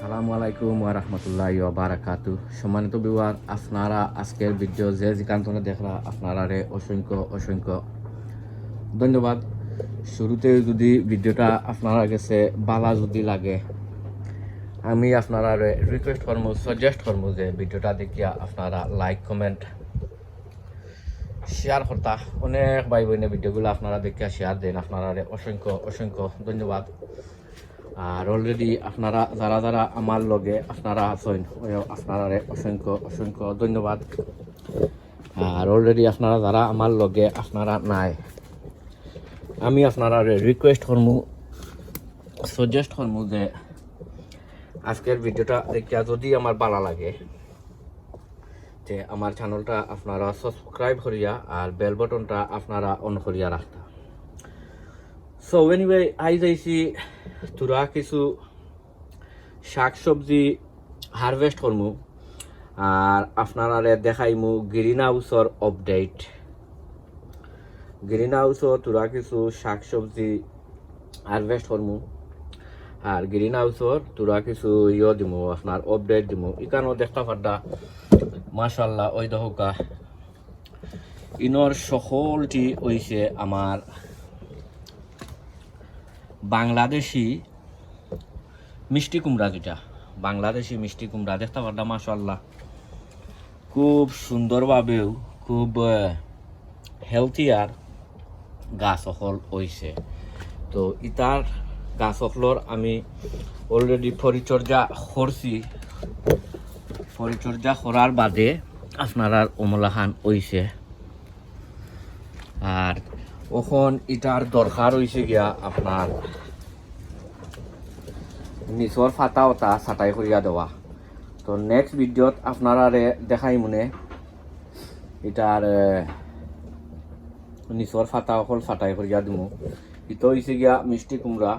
আসসালামু আলাইকুম ওয়া রাহমাতুল্লাহি ওয়া বারাকাতু। সম্মানিত ভিউয়ার, আপনারা আজকের ভিডিও যে যেখানে দেখরা আপনারা অসংখ্য অসংখ্য ধন্যবাদ। শুরুতে যদি ভিডিওটা আপনারা কাছে ভালো যদি লাগে, আমি আপনারা রিকোয়েস্ট করবো, সাজেস্ট করবো যে ভিডিওটা দেখিয়া আপনারা লাইক কমেন্ট শেয়ার করতা। অনেক ভাই বোনের ভিডিওগুলো আপনারা দেখিয়া শেয়ার দেন, আপনারা অসংখ্য অসংখ্য ধন্যবাদ। আর অলরেডি আপনারা যারা যারা আমার লগে আপনারা আছেন, আপনারা অসংখ্য অসংখ্য ধন্যবাদ। আর অলরেডি আপনারা যারা আমার লগে আপনারা নাই, আমি আপনারা রিকোয়েস্ট করবো, সাজেস্ট করবো যে আজকের ভিডিওটা দেখিয়া যদি আমার ভালো লাগে যে আমার চ্যানেলটা আপনারা সাবস্ক্রাইব করিয়া আর বেল বটনটা আপনারা অন করিয়া রাখতা। সো এনিওয়ে, আই যাইছি তোরা কিছু শাক সবজি হারভেস্ট করমু আর আপনারা দেখাইমু গ্রিন হাউসর আপডেট। গ্রিন হাউসও তোরা কিছু শাক সবজি হারভেস্ট করমু আর গ্রিন হাউসর তোরা কিছু দিমু, আপনার আপডেট দিমু। এখানেও দেখতে পাড্ডা মাশাআল্লাহ, ওই দহকা ইনর সকলটি হইছে আমার বাংলাদেশি মিষ্টি কুমড়া। যেটা বাংলাদেশি মিষ্টি কুমড়া দেখতে পারলাম, মাশাআল্লাহ খুব সুন্দরভাবেও খুব হেলথি আর গাছ সকল হইছে। তো ইতার গাছ সকলর আমি অলরেডি পরিচর্যা করছি, পরিচর্যা করার বাদে আপনার অমলাখান হইছে। আর ওখন ইটার দরকার হয়েছে গিয়া আপনার নিচর ফাটা ওটা ছাটাই করিয়া দেওয়া। তো নেক্সট ভিডিওত আপনারা দেখাই মনে এটার নিচর ফাটা অকল ছাটাই করিয়া দিমু। ইতো হয়েছে গিয়া মিষ্টি কুমড়া।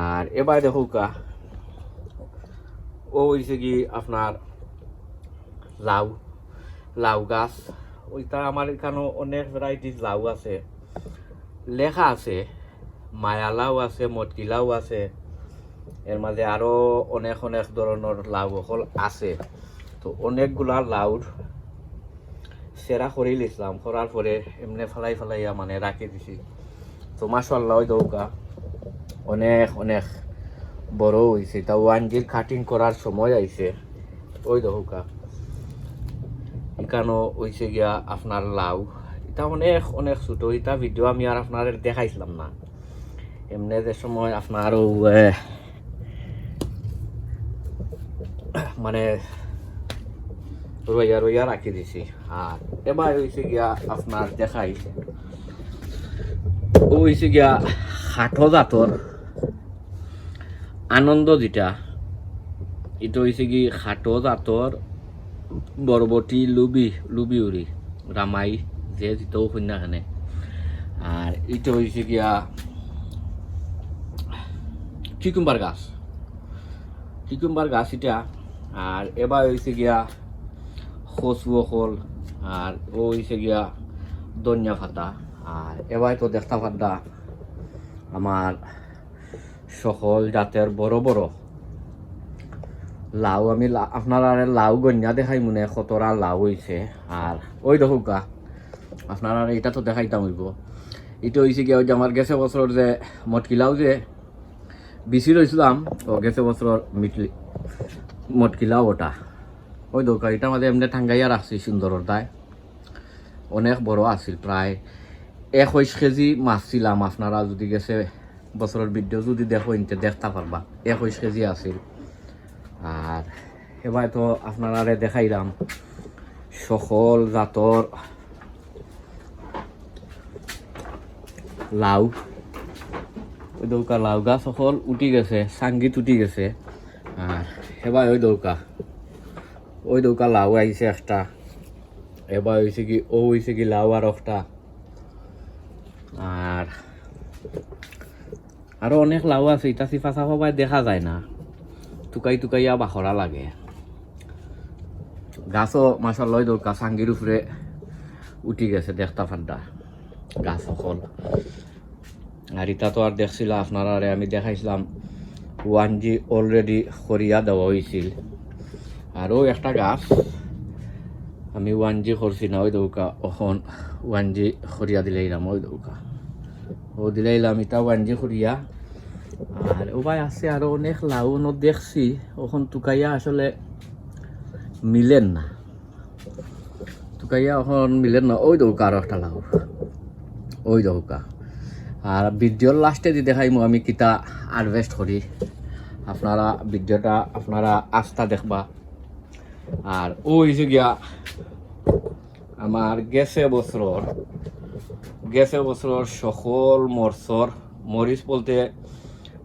আর এবার দেখুকা ও হয়েছে কি আপনার লাউ, লাউ গাছ। ওইটা আমার এখানেও অনেক ভ্যারাইটিস লাউ আছে, লেখা আছে মায়া লাউ আছে, মটকি লাউ আছে, এর মাঝে আরো অনেক অনেক ধরনের লাউ হল আছে। তো অনেকগুলা লাউর সেরা করে লিখলাম, করার পরে এমনি ফেলাই ফেলাইয়া মানে রাখি দিছি। তো মাশাআল্লাহ ওই দৌকা অনেক অনেক বড় হয়েছে। তা ওয়ানজির কাটিং করার সময় আইছে। ওই দৌকা এখানেও হয়েছে গিয়া আপনার লাউ। এটা অনেক অনেক ছোট। এটা ভিডিও আমি আর আপনার দেখাইছিলাম না, এমনি যে সময় আপনারও মানে রইয়া রইয়া রাখি দিছি। আর এবার হয়েছে গিয়া আপনার দেখাই ও হয়েছে গিয়া হাটো জাতর আনন্দ। যেটা এটা হয়েছে কি হাটো জাতর বরবটি লুবি উড়ি রামাই যে যেটাও কন্যাখানে। আর এটা হয়েছে গিয়া চিকুম্বার গাছ, চিকুম্বার গাছ এটা। আর এবার হয়েছে গিয়া কচু অকল। আর ও হয়েছে গিয়া ধনিয়া পাতা। আর এবার তো দেখতে পাড্ডা আমার সকল জাতের বড় বড় লাউ। আমি আপনারা লাউ গন্যা দেখাই মনে কতরা লাউ হয়েছে। আর ওই দেখুকা আপনারা এটা তো দেখাইতাম হইব। এটা হয়েছে গিয়া ওই যে আমার গেছে বছর যে মটকি লাউ যে বিচি রয়েছিলাম, তো গেছে বছর মটকি লাউ ওটা। ওই দোকা এটা মাঝে এমনি ঠাঙ্গাইয়া রাখছি সুন্দরের দায়, অনেক বড় আছিল, প্রায় 21 কেজি মাছ ছিলাম। আপনারা যদি গেছে বছরের ভিডিও যদি দেখো ইনতে দেখতে পারবা 21 কেজি আছিল। আর এবার তো আপনারা দেখাইলাম সকল জাতর লাউ। ওই দৌকা লাউ গাছ সকল উঠি গেছে, সাঙ্গিত উঠি গেছে। আর এবার ওই দৌকা লাউ আইছে একটা। এবার হয়েছে কি ও হয়েছে কি লাউ আর একটা। আর আরো অনেক লাউ আছে, ইটা চিফা সবাই দেখা যায় না, টুকাই টুকাইয়া বাখরা লাগে। গাছও মাশাআল্লাহ দৌকা সাঙ্গির উপরে উঠি গেছে, দেখতা ফাড্ডা গাছ সকল। আর ইটা তো আর দেখছিল আপনারা আমি দেখাইছিলাম ওয়ানজি অলরেডি খরিয়া দেওয়া হয়েছিল আরও একটা গাছ আমি ওয়ানজি করছি না ওই দৌকা এখন ওয়ানজি খরিয়া দিলাইলাম ওই দৌকা ও দিলাইলাম এটা ওয়ানজি খরিয়া আর ও ভাই আছে আরো অনেক লাউ দেখছি ওখান টুকাইয়া আসলে মিলেন না টুকাইয়া এখন মিলেন না ওই দৌকা আরো একটা লাউ ওই দৌকা আর ভিডিওর লাস্টে দি দেখাইমু আমি কিতা হারভেস্ট করি আপনারা ভিডিওটা আপনারা আস্থা দেখবা আর ওই যে গিয়া আমার গেছে বছর সকল মরিচ বলতে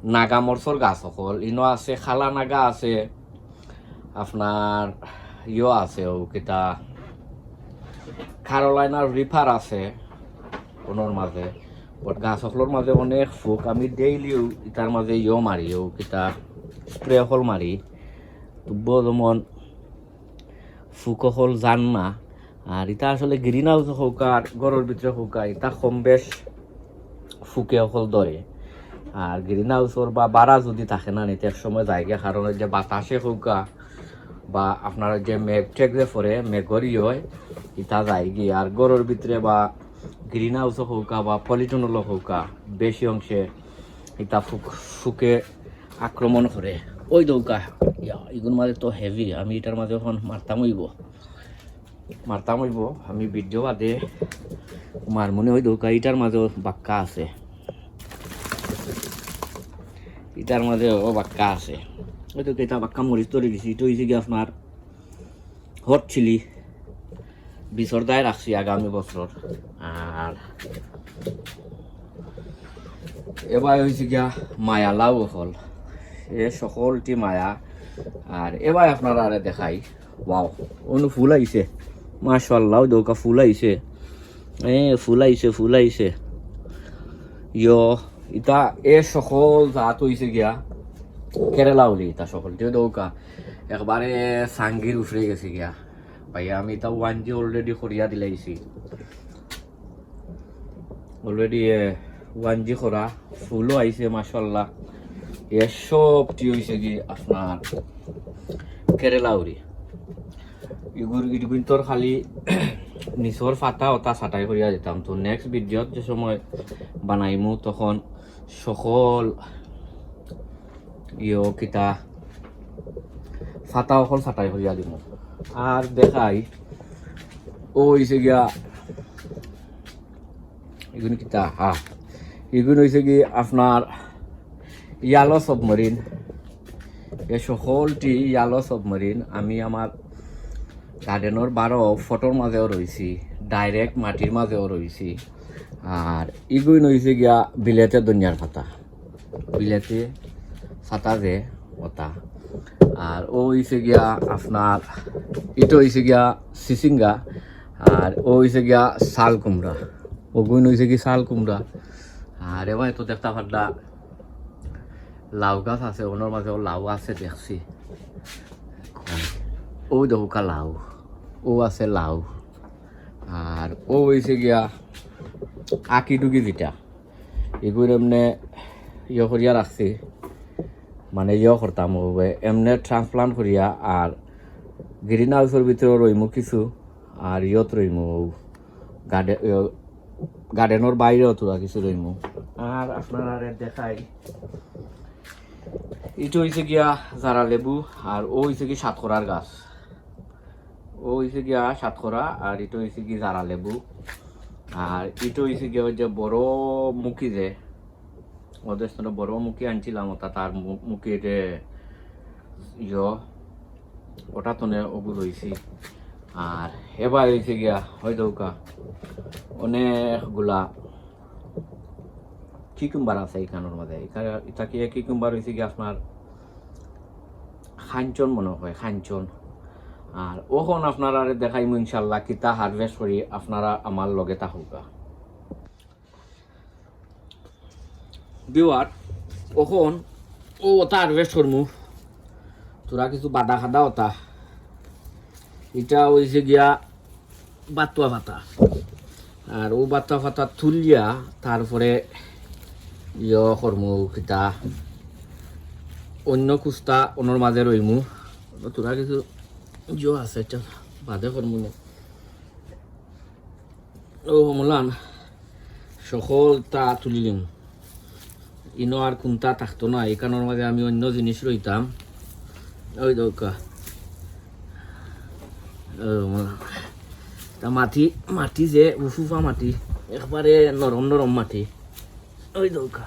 নাগা মরচর গাছ সকল ইনো আছে খালা নাগা আছে আপনার আছে ও কিতা কারোলাইনার রিফার আছে ওনার মাঝে বাট গাছ সকলের মাঝে অনেক ফুক আমি ডেইলিও ইটার মাঝে মারি ও কিতা স্প্রে হল মারি তবুও যেমন ফুক হল জান না আর এটা আসলে গ্রিন হাউস হোক আর ঘরের ভিতরে হোক এটা কম বেশ ফুকে হল ধরে আর গ্রিন হাউসর বা বাড়া যদি থাকে না নিতে এক সময় জায়গা কারণ যে বাতাসে হোক বা আপনার যে মেঘ ঠেক যে পরে মেঘরই হয় ইটা যায় গিয়ে আর ঘরের ভিতরে বা গ্রিন হাউস হোক বা পলিথিন হোক বেশি অংশে ইটা ফুকে আক্রমণ করে ওই দৌকা এগুলোর মাঝে তো হেভি আমি এটার মাঝে এখন মারতাম হইব আমি ভিডিও বাদে মার মনে হয় দৌকা ইটার মাঝেও বাক্কা আছে ইটার মাঝে ও বাক্কা আছে ওই তো এটা বাক্কা মরিচ তৈরি গেছি এটা হয়েছে কি আপনার হট চিলি বিছর দায় রাখছি আগামী বছর আর এবার হয়েছে গিয়া মায়া লাউ হল এ সকলটি মায়া আর এবার আপনারা আরে দেখাই ওয়াও অনু ফুল আইছে মাশাআল্লাহ দৌকা ফুল আইছে ফুল আইছে ইটা এ সকল জাত হইছে গিয়া কেরালা হলি ইটা সকলটি দৌকা একবারে সাঙ্গির উফরে গেছে গিয়া ভাইয়া আমি এটা ওয়ানজি অলরেডি করিয়া দিলাইছি অলরেডি ওয়ানজি করা ফুলও আইছে মাশাআল্লাহ এ সবটি হইছে কি আপনার কেরালা উড়ি ইগুন তোর খালি নিচর ফাটা ওটা ছাটাই করিয়া যেতাম তো নেক্সট ভিডিওত যে সময় বানাইমু তখন সকল কিতা ফাটা অকল ছাটাই করিয়া দিমু আর দেখাই ও হইছে গিয়া এগুলো কিতা এগুলো হইছে কি আপনার ইয়ালো সাবমেরিন এ সকলটি ইয়ালো সাবমেরিন আমি আমার গার্ডেনের 12 ফটোর মাঝেও রয়েছি ডাইরেক্ট মাটির মাঝেও রয়েছি আর এগুলো হইছে গিয়া বিলেতে দুনিয়ার ফাতা বিলেতে ফাতা যে ওটা আর ও হইছে গিয়া আপনার এটা হইছে গিয়া সিসিঙ্গা আর ও হইছে গিয়া শাল কুমড়া ওগুন হইছে কি শাল কুমড়া আর এবার তো দেখতে পারলা লাউ গাছ আছে ওনার মাঝে লাউ আছে দেখছি ও দৌকা লাউ ও আছে লাউ আর ও হইছে গিয়া আঁকি ডুকি যেটা এগুলো এমনি করিয়া রাখছি মানে করতাম এমনি ট্রান্সপ্লান্ট করিয়া আর গ্রিন হাউসের ভিতরে রইমু কিছু আর রইমু গার্ডেনের বাইরেও তোরা কিছু রইমু আর আপনারা দেখাই এটা হয়েছে গিয়া জারা লেবু আর ও হয়েছে কি সাতকরার গাছ ও হয়েছে গিয়া সাতকরা আর এটা হয়েছে কি জারা লেবু আর এটা হয়েছে গিয়া যে বড় মুখি যে ওদের সাথে বড় মুখি আনছিলাম ওটা তার মুখে যে ওটা তো ওগুলো রয়েছি আর এবার হয়েছে গিয়া হয়তো অনেকগুলা কিকুম্বার আছে এখানের মধ্যে এটা কি কিকুম্বার হয়েছে কি আপনার খাঞ্চন মনে হয় খাঞ্চন আর ওখন আপনারা দেখাইমু ইনশাল্লাহ কিতা হারভেস্ট করি আপনারা আমার লগে থাকুকা বিওয়ার ওখন ও ওটা হারভেস্ট করমু তোরা কিছু বাদা খাদা ওটা এটা হয়েছে গিয়া বাতুয়া পাতা আর ও বাতুয়া পাতা তুলিয়া তারপরে করমু কিতা অন্য কুস্তা অন্যর মাঝে রইমু তোরা কিছু জো আছে চল বাদে করমুনে ও মোলান সকলটা তুলিলিম ইনো আর কোনটা থাকতো না এখানোর মাঝে আমি অন্য জিনিস রইতাম ওই দৌকা তা মাটি মাটি যে উফুফা মাটি একবারে নরম নরম মাটি ওই দৌকা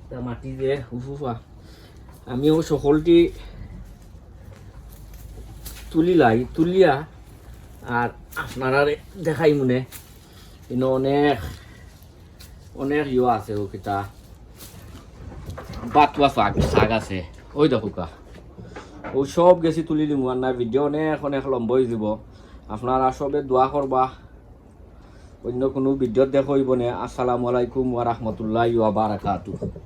তা মাটি যে উফুফা আমিও সকলটি তুলিয়া আর আপনারা দেখাই মনে ইনো অনেক অনেক ইয়ে আছে ও কিতা বাতুয়া শাক আছে ওই দেখুকা ও সব গেছি তুলি দিম আর না ভিডিও অনেক অনেক লম্বা হয়ে যাব আপনারা সবে দোয়া করবা অন্য কোনো ভিডিও দেখইব না আসসালামু আলাইকুম ওয়া রাহমাতুল্লাহি ওয়া বারাকাতুহু